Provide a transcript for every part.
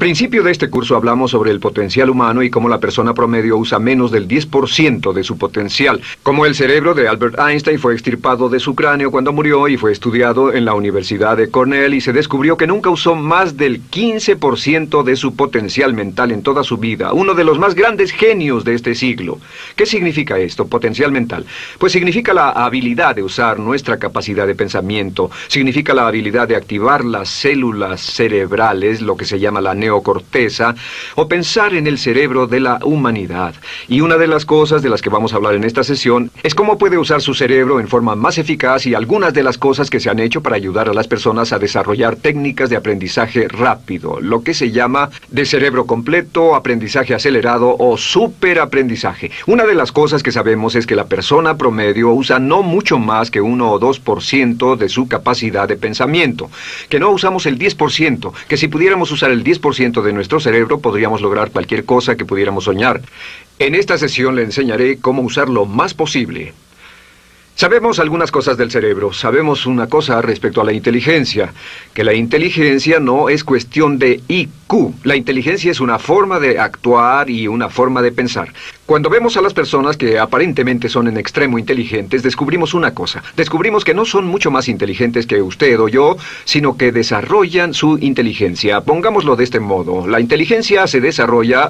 principio de este curso hablamos sobre el potencial humano y cómo la persona promedio usa menos del 10% de su potencial. Como el cerebro de Albert Einstein fue extirpado de su cráneo cuando murió y fue estudiado en la Universidad de Cornell y se descubrió que nunca usó más del 15% de su potencial mental en toda su vida. Uno de los más grandes genios de este siglo. ¿Qué significa esto, potencial mental? Pues significa la habilidad de usar nuestra capacidad de pensamiento. Significa la habilidad de activar las células cerebrales, lo que se llama la neocorteza, o pensar en el cerebro de la humanidad. Y una de las cosas de las que vamos a hablar en esta sesión es cómo puede usar su cerebro en forma más eficaz y algunas de las cosas que se han hecho para ayudar a las personas a desarrollar técnicas de aprendizaje rápido, lo que se llama de cerebro completo, aprendizaje acelerado o superaprendizaje. Una de las cosas que sabemos es que la persona promedio usa no mucho más que 1 o 2% de su capacidad de pensamiento, que no usamos el 10%, que si pudiéramos usar el 10% de nuestro cerebro podríamos lograr cualquier cosa que pudiéramos soñar. En esta sesión le enseñaré cómo usar lo más posible. Sabemos algunas cosas del cerebro. Sabemos una cosa respecto a la inteligencia, que la inteligencia no es cuestión de IQ. La inteligencia es una forma de actuar y una forma de pensar. Cuando vemos a las personas que aparentemente son en extremo inteligentes, descubrimos una cosa. Descubrimos que no son mucho más inteligentes que usted o yo, sino que desarrollan su inteligencia. Pongámoslo de este modo. La inteligencia se desarrolla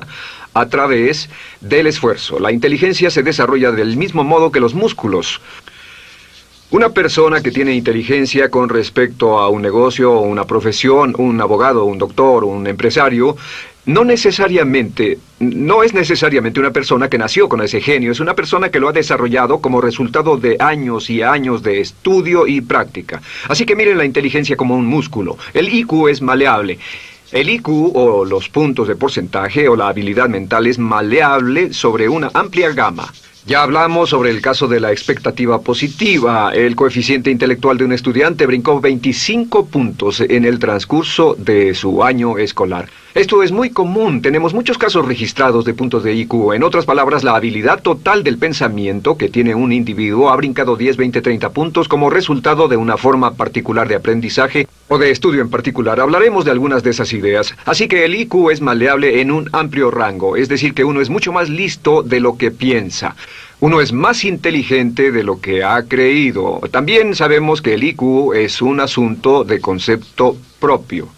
a través del esfuerzo. La inteligencia se desarrolla del mismo modo que los músculos. Una persona que tiene inteligencia con respecto a un negocio o una profesión, un abogado, un doctor, un empresario, no es necesariamente una persona que nació con ese genio, es una persona que lo ha desarrollado como resultado de años y años de estudio y práctica. Así que miren la inteligencia como un músculo. El IQ es maleable. El IQ, o los puntos de porcentaje, o la habilidad mental es maleable sobre una amplia gama. Ya hablamos sobre el caso de la expectativa positiva. El coeficiente intelectual de un estudiante brincó 25 puntos en el transcurso de su año escolar. Esto es muy común. Tenemos muchos casos registrados de puntos de IQ. En otras palabras, la habilidad total del pensamiento que tiene un individuo ha brincado 10, 20, 30 puntos como resultado de una forma particular de aprendizaje o de estudio en particular. Hablaremos de algunas de esas ideas. Así que el IQ es maleable en un amplio rango, es decir, que uno es mucho más listo de lo que piensa. Uno es más inteligente de lo que ha creído. También sabemos que el IQ es un asunto de concepto propio.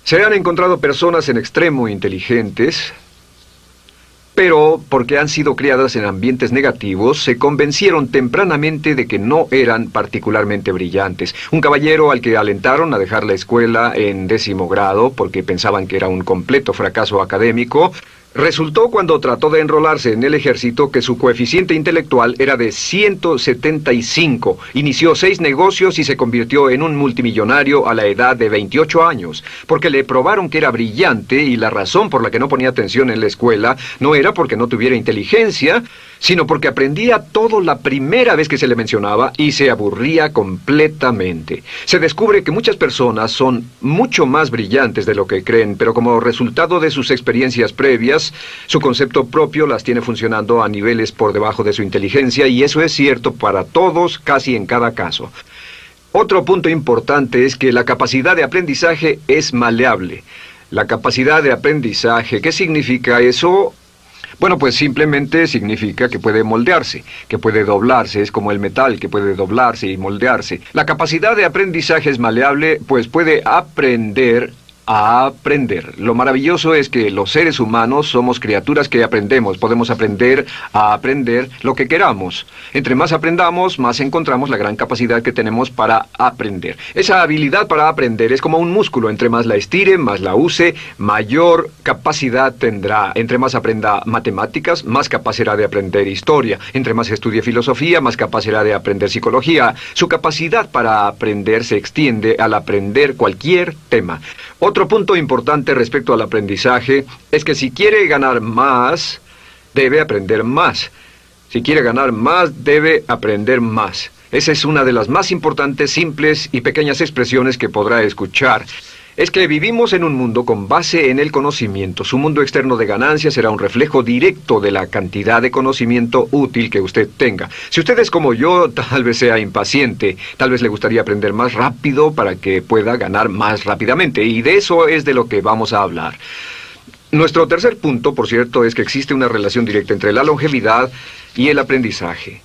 Se han encontrado personas en extremo inteligentes, pero porque han sido criadas en ambientes negativos, se convencieron tempranamente de que no eran particularmente brillantes. Un caballero al que alentaron a dejar la escuela en 10º grado porque pensaban que era un completo fracaso académico, resultó cuando trató de enrolarse en el ejército que su coeficiente intelectual era de 175. Inició 6 negocios y se convirtió en un multimillonario a la edad de 28 años, porque le probaron que era brillante y la razón por la que no ponía atención en la escuela no era porque no tuviera inteligencia, sino porque aprendía todo la primera vez que se le mencionaba y se aburría completamente. Se descubre que muchas personas son mucho más brillantes de lo que creen, pero como resultado de sus experiencias previas, su concepto propio las tiene funcionando a niveles por debajo de su inteligencia, y eso es cierto para todos, casi en cada caso. Otro punto importante es que la capacidad de aprendizaje es maleable. La capacidad de aprendizaje, ¿qué significa eso? Bueno, pues simplemente significa que puede moldearse, que puede doblarse, es como el metal que puede doblarse y moldearse. La capacidad de aprendizaje es maleable, pues puede aprender a aprender. Lo maravilloso es que los seres humanos somos criaturas que aprendemos. Podemos aprender a aprender lo que queramos. Entre más aprendamos, más encontramos la gran capacidad que tenemos para aprender. Esa habilidad para aprender es como un músculo. Entre más la estire, más la use, mayor capacidad tendrá. Entre más aprenda matemáticas, más capaz será de aprender historia. Entre más estudie filosofía, más capaz será de aprender psicología. Su capacidad para aprender se extiende al aprender cualquier tema. Otro punto importante respecto al aprendizaje es que si quiere ganar más, debe aprender más. Si quiere ganar más, debe aprender más. Esa es una de las más importantes, simples y pequeñas expresiones que podrá escuchar. es que vivimos en un mundo con base en el conocimiento. Su mundo externo de ganancia será un reflejo directo de la cantidad de conocimiento útil que usted tenga. Si usted es como yo, tal vez sea impaciente, tal vez le gustaría aprender más rápido para que pueda ganar más rápidamente, y de eso es de lo que vamos a hablar. Nuestro tercer punto, por cierto, es que existe una relación directa entre la longevidad y el aprendizaje.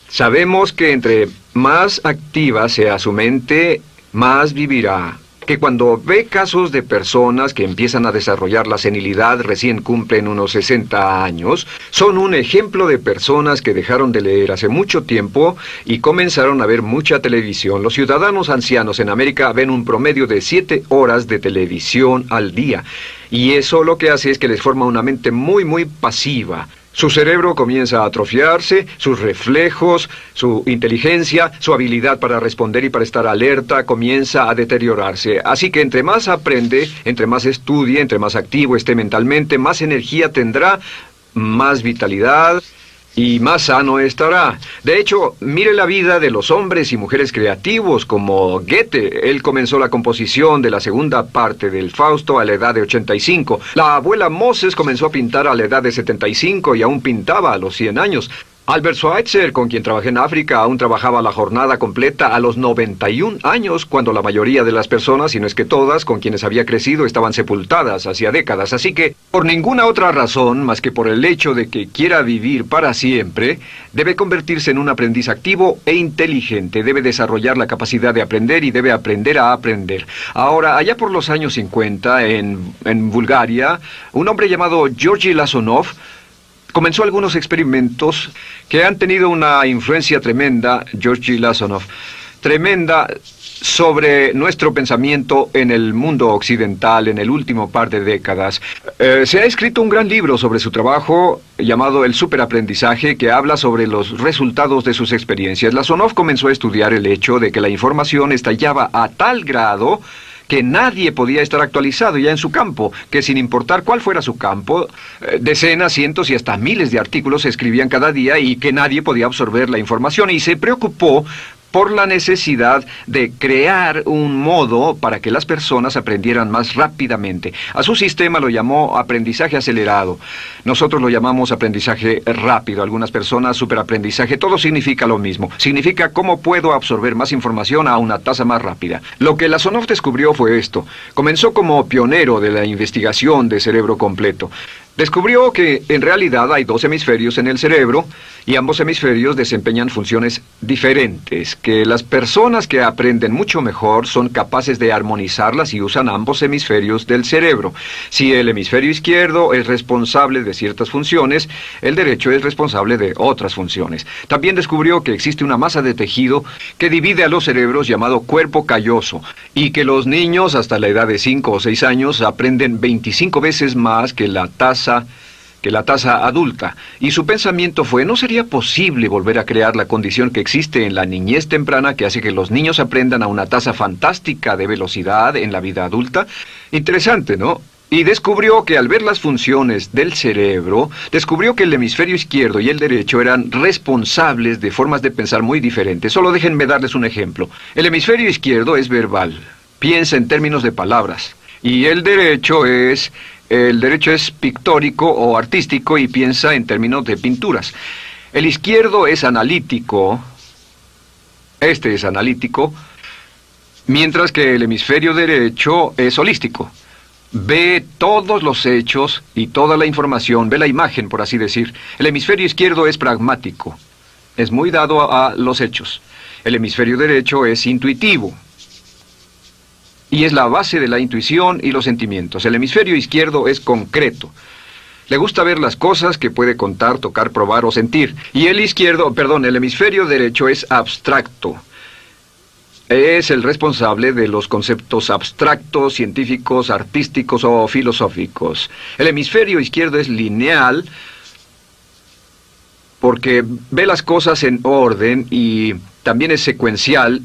Sabemos que entre más activa sea su mente, más vivirá. Que cuando ve casos de personas que empiezan a desarrollar la senilidad, recién cumplen unos 60 años, son un ejemplo de personas que dejaron de leer hace mucho tiempo y comenzaron a ver mucha televisión. Los ciudadanos ancianos en América ven un promedio de 7 horas de televisión al día, y eso lo que hace es que les forma una mente muy pasiva. Su cerebro comienza a atrofiarse, sus reflejos, su inteligencia, su habilidad para responder y para estar alerta comienza a deteriorarse. Así que entre más aprende, entre más estudie, entre más activo esté mentalmente, más energía tendrá, más vitalidad y más sano estará. De hecho, mire la vida de los hombres y mujeres creativos como Goethe. Él comenzó la composición de la segunda parte del Fausto a la edad de 85. La abuela Moses comenzó a pintar a la edad de 75 y aún pintaba a los 100 años. Albert Schweitzer, con quien trabajé en África, aún trabajaba la jornada completa a los 91 años, cuando la mayoría de las personas, si no es que todas, con quienes había crecido, estaban sepultadas hacía décadas. Así que, por ninguna otra razón, más que por el hecho de que quiera vivir para siempre, debe convertirse en un aprendiz activo e inteligente. Debe desarrollar la capacidad de aprender y debe aprender a aprender. Ahora, allá por los años 50, en Bulgaria, un hombre llamado Georgy Lasonov comenzó algunos experimentos que han tenido una influencia tremenda, Georgy Lasonov, tremenda sobre nuestro pensamiento en el mundo occidental en el último par de décadas. Se ha escrito un gran libro sobre su trabajo llamado El Superaprendizaje, que habla sobre los resultados de sus experiencias. Lasonov comenzó a estudiar el hecho de que la información estallaba a tal grado que nadie podía estar actualizado ya en su campo, que sin importar cuál fuera su campo, decenas, cientos y hasta miles de artículos se escribían cada día y que nadie podía absorber la información, y se preocupó por la necesidad de crear un modo para que las personas aprendieran más rápidamente. A su sistema lo llamó aprendizaje acelerado. Nosotros lo llamamos aprendizaje rápido. Algunas personas superaprendizaje. Todo significa lo mismo. Significa cómo puedo absorber más información a una tasa más rápida. Lo que Lasonov descubrió fue esto. Comenzó como pionero de la investigación de cerebro completo. Descubrió que en realidad hay 2 hemisferios en el cerebro y ambos hemisferios desempeñan funciones diferentes, que las personas que aprenden mucho mejor son capaces de armonizarlas y usan ambos hemisferios del cerebro. Si el hemisferio izquierdo es responsable de ciertas funciones, el derecho es responsable de otras funciones. También descubrió que existe una masa de tejido que divide a los cerebros llamado cuerpo calloso, y que los niños hasta la edad de 5 o 6 años aprenden 25 veces más que la tasa adulta, y su pensamiento fue: ¿no sería posible volver a crear la condición que existe en la niñez temprana que hace que los niños aprendan a una tasa fantástica de velocidad en la vida adulta? Interesante, ¿no? Y descubrió que al ver las funciones del cerebro, descubrió que el hemisferio izquierdo y el derecho eran responsables de formas de pensar muy diferentes. Solo déjenme darles un ejemplo. El hemisferio izquierdo es verbal, piensa en términos de palabras, y el derecho es pictórico o artístico y piensa en términos de pinturas. El izquierdo es analítico, este es analítico, mientras que el hemisferio derecho es holístico. Ve todos los hechos y toda la información, ve la imagen, por así decir. El hemisferio izquierdo es pragmático, es muy dado a los hechos. El hemisferio derecho es intuitivo, y es la base de la intuición y los sentimientos. El hemisferio izquierdo es concreto. Le gusta ver las cosas que puede contar, tocar, probar o sentir. Y el hemisferio derecho es abstracto. Es el responsable de los conceptos abstractos, científicos, artísticos o filosóficos. El hemisferio izquierdo es lineal porque ve las cosas en orden y también es secuencial.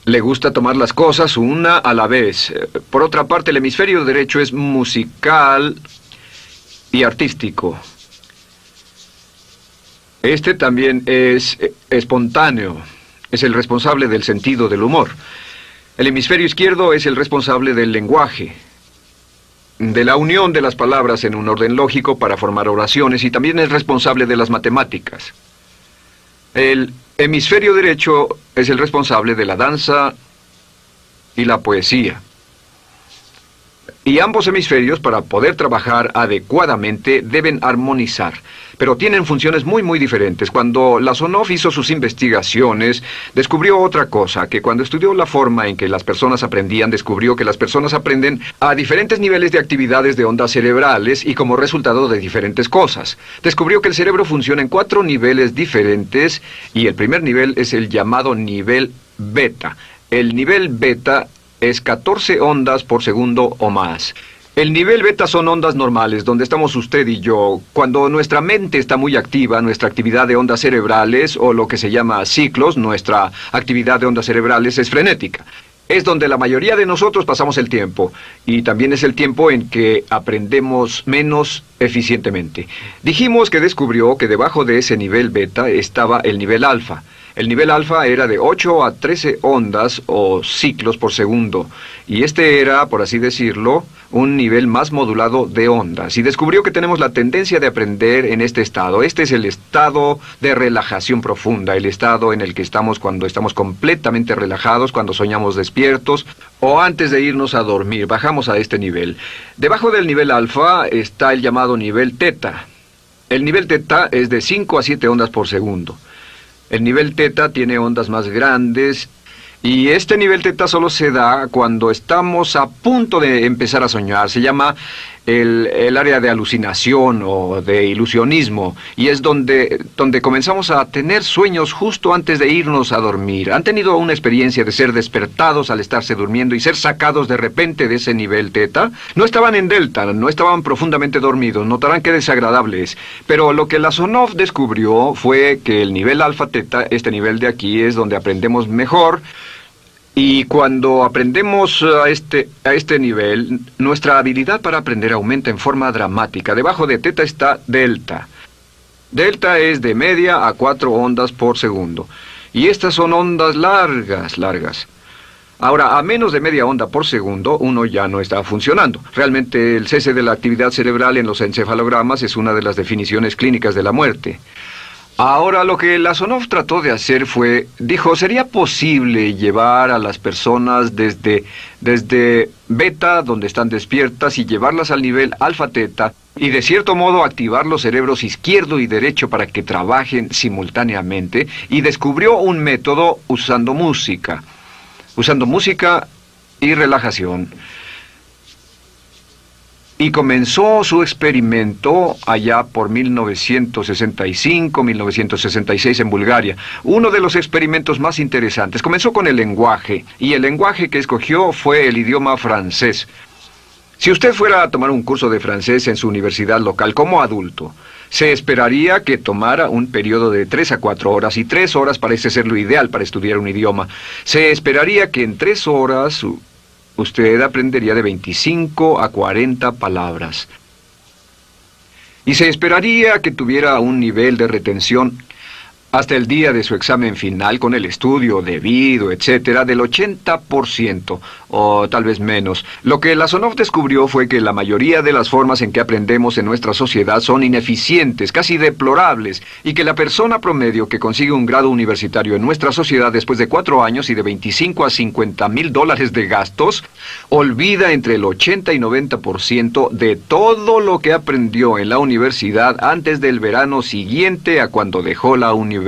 Le gusta tomar las cosas una a la vez. Por otra parte, el hemisferio derecho es musical y artístico. Este también es espontáneo. Es el responsable del sentido del humor. El hemisferio izquierdo es el responsable del lenguaje, de la unión de las palabras en un orden lógico para formar oraciones, y también es responsable de las matemáticas. El hemisferio derecho es el responsable de la danza y la poesía. Y ambos hemisferios, para poder trabajar adecuadamente, deben armonizar. Pero tienen funciones muy diferentes. Cuando Lasonov hizo sus investigaciones, descubrió otra cosa, que cuando estudió la forma en que las personas aprendían, descubrió que las personas aprenden a diferentes niveles de actividades de ondas cerebrales y como resultado de diferentes cosas. Descubrió que el cerebro funciona en 4 niveles diferentes, y el primer nivel es el llamado nivel beta. El nivel beta es 14 ondas por segundo o más. El nivel beta son ondas normales, donde estamos usted y yo. Cuando nuestra mente está muy activa, nuestra actividad de ondas cerebrales, o lo que se llama ciclos, nuestra actividad de ondas cerebrales es frenética. Es donde la mayoría de nosotros pasamos el tiempo, y también es el tiempo en que aprendemos menos eficientemente. Dijimos que descubrió que debajo de ese nivel beta estaba el nivel alfa. El nivel alfa era de 8 a 13 ondas o ciclos por segundo, y este era, por así decirlo, un nivel más modulado de ondas. Y descubrió que tenemos la tendencia de aprender en este estado. Este es el estado de relajación profunda, el estado en el que estamos cuando estamos completamente relajados, cuando soñamos despiertos, o antes de irnos a dormir. Bajamos a este nivel. Debajo del nivel alfa está el llamado nivel teta. El nivel teta es de 5 a 7 ondas por segundo. El nivel teta tiene ondas más grandes, y este nivel teta solo se da cuando estamos a punto de empezar a soñar. Se llama el área de alucinación o de ilusionismo, y es donde comenzamos a tener sueños justo antes de irnos a dormir. ¿Han tenido una experiencia de ser despertados al estarse durmiendo y ser sacados de repente de ese nivel teta? No estaban en delta, no estaban profundamente dormidos, notarán qué desagradable es. Pero lo que Lasonov descubrió fue que el nivel alfa teta, este nivel de aquí, es donde aprendemos mejor. Y cuando aprendemos a este nivel, nuestra habilidad para aprender aumenta en forma dramática. Debajo de teta está delta. Delta es de media a 4 ondas por segundo. Y estas son ondas largas. Ahora, a menos de media onda por segundo, uno ya no está funcionando. Realmente, el cese de la actividad cerebral en los encefalogramas es una de las definiciones clínicas de la muerte. Ahora, lo que Lasonov trató de hacer fue, dijo, ¿sería posible llevar a las personas desde beta, donde están despiertas, y llevarlas al nivel alfa-teta, y de cierto modo activar los cerebros izquierdo y derecho para que trabajen simultáneamente? Y descubrió un método usando música y relajación. Y comenzó su experimento allá por 1965, 1966 en Bulgaria. Uno de los experimentos más interesantes. Comenzó con el lenguaje, y el lenguaje que escogió fue el idioma francés. Si usted fuera a tomar un curso de francés en su universidad local como adulto, se esperaría que tomara un periodo de 3 a 4 horas, y 3 horas parece ser lo ideal para estudiar un idioma. Se esperaría que en 3 horas usted aprendería de 25 a 40 palabras. Y se esperaría que tuviera un nivel de retención hasta el día de su examen final, con el estudio debido, etcétera, del 80%, o tal vez menos. Lo que Lasonov descubrió fue que la mayoría de las formas en que aprendemos en nuestra sociedad son ineficientes, casi deplorables, y que la persona promedio que consigue un grado universitario en nuestra sociedad después de 4 años y de 25 a 50 mil dólares de gastos, olvida entre el 80 y 90% de todo lo que aprendió en la universidad antes del verano siguiente a cuando dejó la universidad.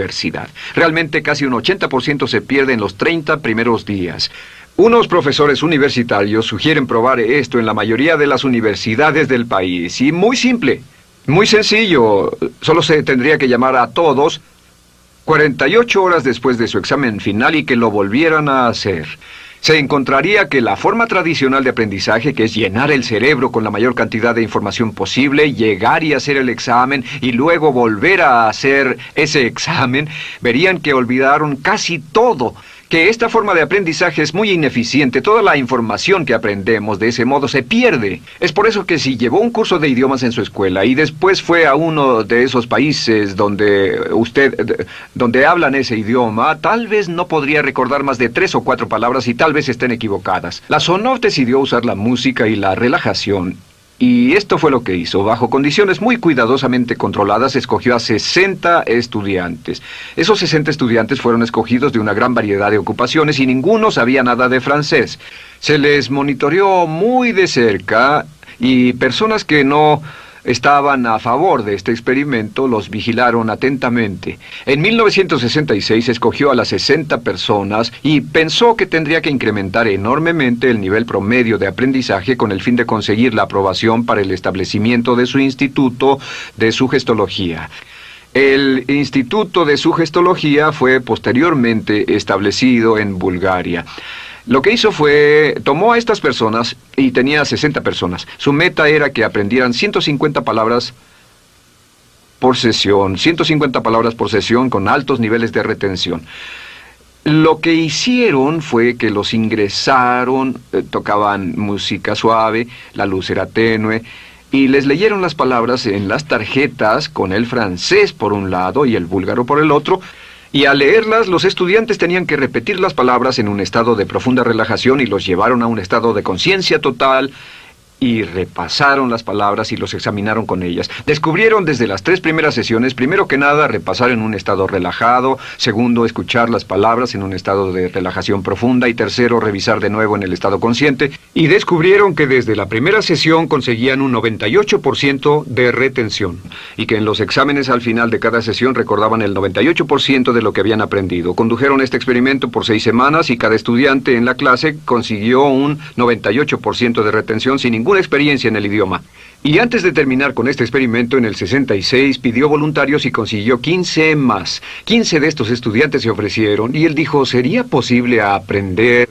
Realmente casi un 80% se pierde en los 30 primeros días. Unos profesores universitarios sugieren probar esto en la mayoría de las universidades del país. Y muy simple, muy sencillo. Solo se tendría que llamar a todos 48 horas después de su examen final y que lo volvieran a hacer. Se encontraría que la forma tradicional de aprendizaje, que es llenar el cerebro con la mayor cantidad de información posible, llegar y hacer el examen y luego volver a hacer ese examen, verían que olvidaron casi todo, que esta forma de aprendizaje es muy ineficiente. Toda la información que aprendemos de ese modo se pierde. Es por eso que si llevó un curso de idiomas en su escuela y después fue a uno de esos países donde hablan ese idioma, tal vez no podría recordar más de 3 o 4 palabras y tal vez estén equivocadas. La Sonov decidió usar la música y la relajación. Y esto fue lo que hizo. Bajo condiciones muy cuidadosamente controladas, escogió a 60 estudiantes. Esos 60 estudiantes fueron escogidos de una gran variedad de ocupaciones y ninguno sabía nada de francés. Se les monitoreó muy de cerca y personas que no estaban a favor de este experimento los vigilaron atentamente. En 1966 escogió a las 60 personas y pensó que tendría que incrementar enormemente el nivel promedio de aprendizaje con el fin de conseguir la aprobación para el establecimiento de su instituto de sugestología. El Instituto de Sugestología fue posteriormente establecido en Bulgaria. Lo que hizo fue, tomó a estas personas, y tenía 60 personas. Su meta era que aprendieran 150 palabras por sesión, 150 palabras por sesión con altos niveles de retención. Lo que hicieron fue que los ingresaron, tocaban música suave, la luz era tenue, y les leyeron las palabras en las tarjetas con el francés por un lado y el búlgaro por el otro. Y al leerlas, los estudiantes tenían que repetir las palabras en un estado de profunda relajación y los llevaron a un estado de conciencia total y repasaron las palabras y los examinaron con ellas. Descubrieron desde las 3 primeras sesiones, primero que nada, repasar en un estado relajado, segundo, escuchar las palabras en un estado de relajación profunda y tercero, revisar de nuevo en el estado consciente. Y descubrieron que desde la primera sesión conseguían un 98% de retención y que en los exámenes al final de cada sesión recordaban el 98% de lo que habían aprendido. Condujeron este experimento por 6 semanas y cada estudiante en la clase consiguió un 98% de retención sin ninguna experiencia en el idioma. Y antes de terminar con este experimento, en el 66 pidió voluntarios y consiguió 15 más. 15 de estos estudiantes se ofrecieron y él dijo, ¿sería posible aprender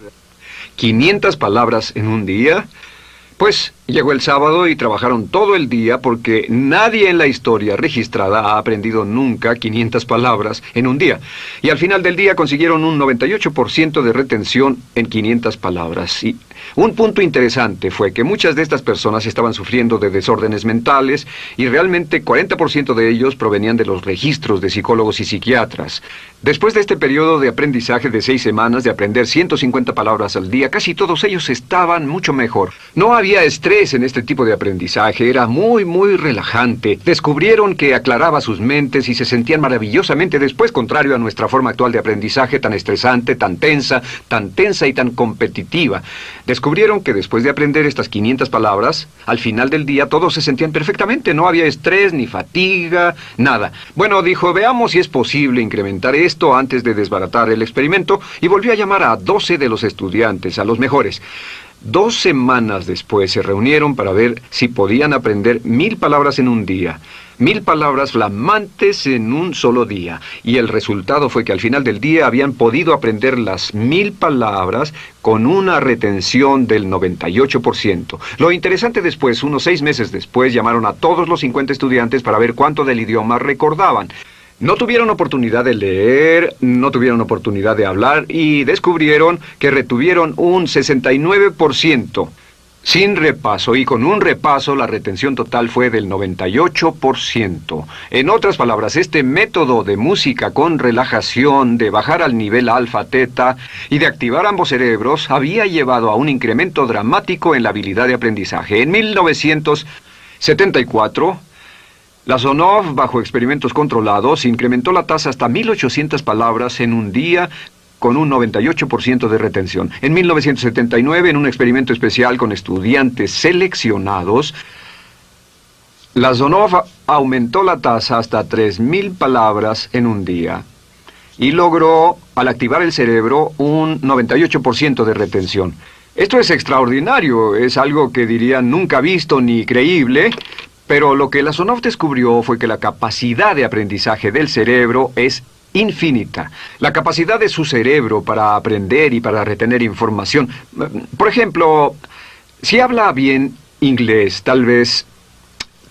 500 palabras en un día? Pues llegó el sábado y trabajaron todo el día porque nadie en la historia registrada ha aprendido nunca 500 palabras en un día. Y al final del día consiguieron un 98% de retención en 500 palabras. Y un punto interesante fue que muchas de estas personas estaban sufriendo de desórdenes mentales y realmente 40% de ellos provenían de los registros de psicólogos y psiquiatras. Después de este periodo de aprendizaje de 6 semanas de aprender 150 palabras al día, casi todos ellos estaban mucho mejor. No había estrés en este tipo de aprendizaje, era muy relajante. Descubrieron que aclaraba sus mentes y se sentían maravillosamente después, contrario a nuestra forma actual de aprendizaje tan estresante, tan tensa y tan competitiva. Descubrieron que después de aprender estas 500 palabras, al final del día todos se sentían perfectamente, no había estrés ni fatiga, nada. Bueno, dijo, veamos si es posible incrementar esto antes de desbaratar el experimento, y volvió a llamar a 12 de los estudiantes, a los mejores. 2 semanas después se reunieron para ver si podían aprender 1000 palabras en un día. 1000 palabras flamantes en un solo día. Y el resultado fue que al final del día habían podido aprender las 1000 palabras con una retención del 98%. Lo interesante después, unos 6 meses después, llamaron a todos los 50 estudiantes para ver cuánto del idioma recordaban. No tuvieron oportunidad de leer, no tuvieron oportunidad de hablar y descubrieron que retuvieron un 69%. Sin repaso, y con un repaso la retención total fue del 98%. En otras palabras, este método de música con relajación, de bajar al nivel alfa-teta y de activar ambos cerebros había llevado a un incremento dramático en la habilidad de aprendizaje. En 1974... la Sonov, bajo experimentos controlados, incrementó la tasa hasta 1800 palabras en un día con un 98% de retención. En 1979, en un experimento especial con estudiantes seleccionados, la Sonov aumentó la tasa hasta 3000 palabras en un día y logró, al activar el cerebro, un 98% de retención. Esto es extraordinario, es algo que dirían nunca visto ni creíble. Pero lo que la Sonov descubrió fue que la capacidad de aprendizaje del cerebro es infinita. La capacidad de su cerebro para aprender y para retener información. Por ejemplo, si habla bien inglés, tal vez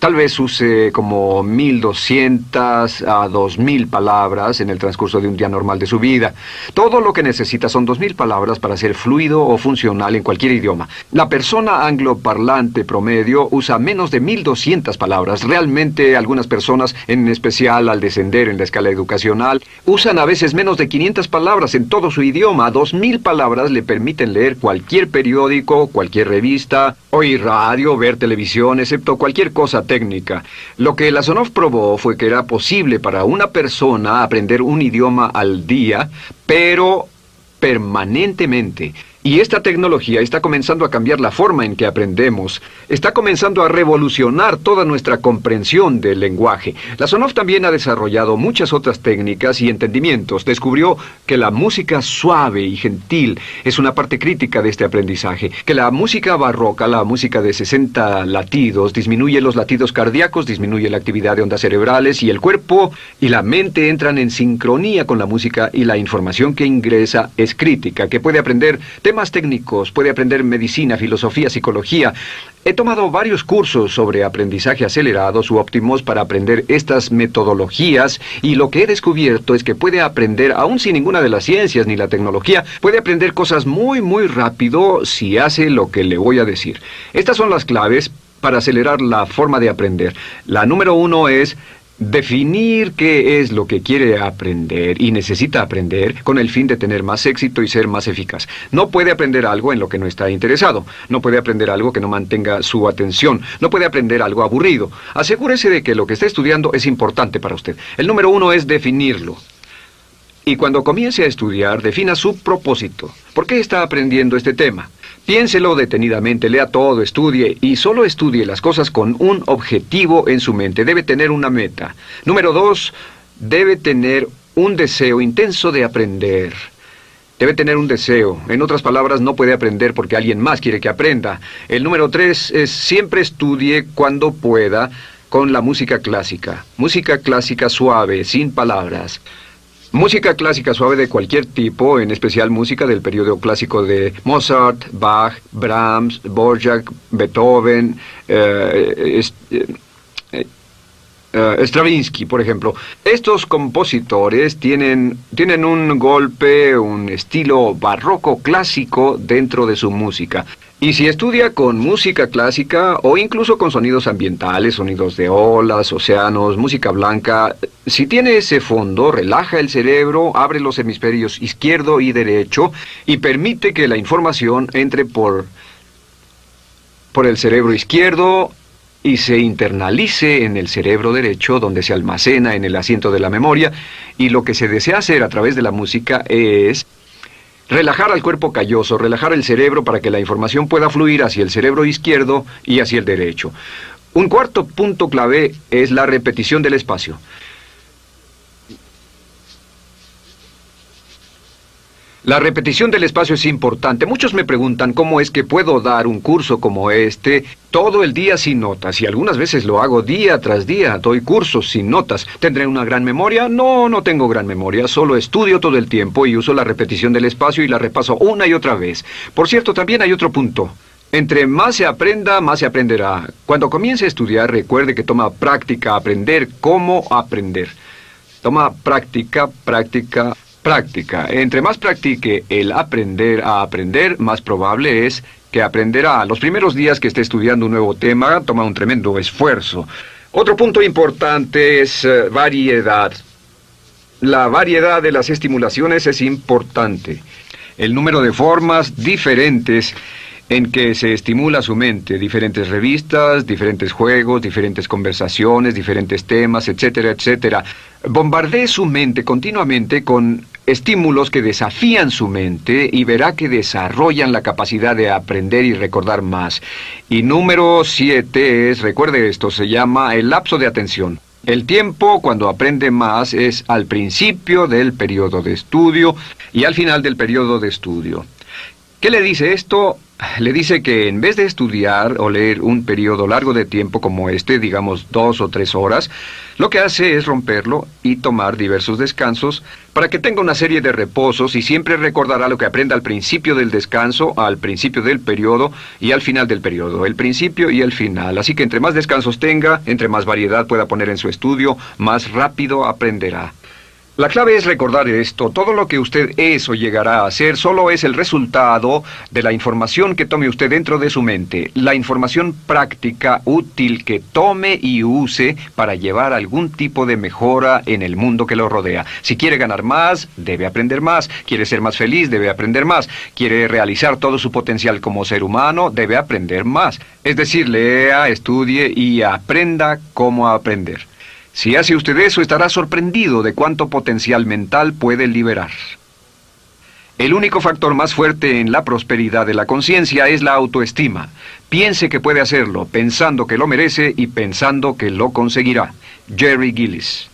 Tal vez use como 1.200 a 2.000 palabras en el transcurso de un día normal de su vida. Todo lo que necesita son 2.000 palabras para ser fluido o funcional en cualquier idioma. La persona angloparlante promedio usa menos de 1.200 palabras. Realmente algunas personas, en especial al descender en la escala educacional, usan a veces menos de 500 palabras en todo su idioma. 2.000 palabras le permiten leer cualquier periódico, cualquier revista, oír radio, ver televisión, excepto cualquier cosa técnica. Lo que Lasonov probó fue que era posible para una persona aprender un idioma al día, pero permanentemente. Y esta tecnología está comenzando a cambiar la forma en que aprendemos. Está comenzando a revolucionar toda nuestra comprensión del lenguaje. Lasonov también ha desarrollado muchas otras técnicas y entendimientos. Descubrió que la música suave y gentil es una parte crítica de este aprendizaje. Que la música barroca, la música de 60 latidos, disminuye los latidos cardíacos, disminuye la actividad de ondas cerebrales y el cuerpo y la mente entran en sincronía con la música y la información que ingresa es crítica, que puede aprender temas técnicos, puede aprender medicina, filosofía, psicología. He tomado varios cursos sobre aprendizaje acelerado, u óptimos, para aprender estas metodologías, y lo que he descubierto es que puede aprender, aún sin ninguna de las ciencias ni la tecnología, puede aprender cosas muy, muy rápido si hace lo que le voy a decir. Estas son las claves para acelerar la forma de aprender. La número 1 es definir qué es lo que quiere aprender y necesita aprender con el fin de tener más éxito y ser más eficaz. No puede aprender algo en lo que no está interesado. No puede aprender algo que no mantenga su atención. No puede aprender algo aburrido. Asegúrese de que lo que está estudiando es importante para usted. El número 1 es definirlo. Y cuando comience a estudiar, defina su propósito. ¿Por qué está aprendiendo este tema? Piénselo detenidamente, lea todo, estudie, y solo estudie las cosas con un objetivo en su mente. Debe tener una meta. Número 2, debe tener un deseo intenso de aprender. Debe tener un deseo. En otras palabras, no puede aprender porque alguien más quiere que aprenda. El número 3 es siempre estudie cuando pueda con la música clásica. Música clásica suave, sin palabras. Música clásica suave de cualquier tipo, en especial música del periodo clásico de Mozart, Bach, Brahms, Dvorak, Beethoven, Stravinsky, por ejemplo. Estos compositores tienen un golpe, un estilo barroco clásico dentro de su música. Y si estudia con música clásica o incluso con sonidos ambientales, sonidos de olas, océanos, música blanca, si tiene ese fondo, relaja el cerebro, abre los hemisferios izquierdo y derecho y permite que la información entre por el cerebro izquierdo y se internalice en el cerebro derecho, donde se almacena en el asiento de la memoria, y lo que se desea hacer a través de la música es relajar al cuerpo calloso, relajar el cerebro para que la información pueda fluir hacia el cerebro izquierdo y hacia el derecho. Un cuarto punto clave es la repetición del espacio. La repetición del espacio es importante. Muchos me preguntan cómo es que puedo dar un curso como este todo el día sin notas, y algunas veces lo hago día tras día, doy cursos sin notas. ¿Tendré una gran memoria? No, no tengo gran memoria, solo estudio todo el tiempo y uso la repetición del espacio y la repaso una y otra vez. Por cierto, también hay otro punto. Entre más se aprenda, más se aprenderá. Cuando comience a estudiar, recuerde que toma práctica aprender cómo aprender. Toma práctica, práctica, práctica. Entre más practique el aprender a aprender, más probable es que aprenderá. Los primeros días que esté estudiando un nuevo tema, toma un tremendo esfuerzo. Otro punto importante es variedad. La variedad de las estimulaciones es importante. El número de formas diferentes en que se estimula su mente, diferentes revistas, diferentes juegos, diferentes conversaciones, diferentes temas, etcétera, etcétera. Bombardee su mente continuamente con estímulos que desafían su mente y verá que desarrollan la capacidad de aprender y recordar más. Y número 7 es, recuerde esto, se llama el lapso de atención. El tiempo cuando aprende más es al principio del periodo de estudio y al final del periodo de estudio. ¿Qué le dice esto? Le dice que en vez de estudiar o leer un periodo largo de tiempo como este, digamos 2 o 3 horas, lo que hace es romperlo y tomar diversos descansos para que tenga una serie de reposos y siempre recordará lo que aprenda al principio del descanso, al principio del periodo y al final del periodo, el principio y el final. Así que entre más descansos tenga, entre más variedad pueda poner en su estudio, más rápido aprenderá. La clave es recordar esto. Todo lo que usted es o llegará a ser solo es el resultado de la información que tome usted dentro de su mente. La información práctica, útil, que tome y use para llevar algún tipo de mejora en el mundo que lo rodea. Si quiere ganar más, debe aprender más. Quiere ser más feliz, debe aprender más. Quiere realizar todo su potencial como ser humano, debe aprender más. Es decir, lea, estudie y aprenda cómo aprender. Si hace usted eso, estará sorprendido de cuánto potencial mental puede liberar. El único factor más fuerte en la prosperidad de la conciencia es la autoestima. Piense que puede hacerlo, pensando que lo merece y pensando que lo conseguirá. Jerry Gillis.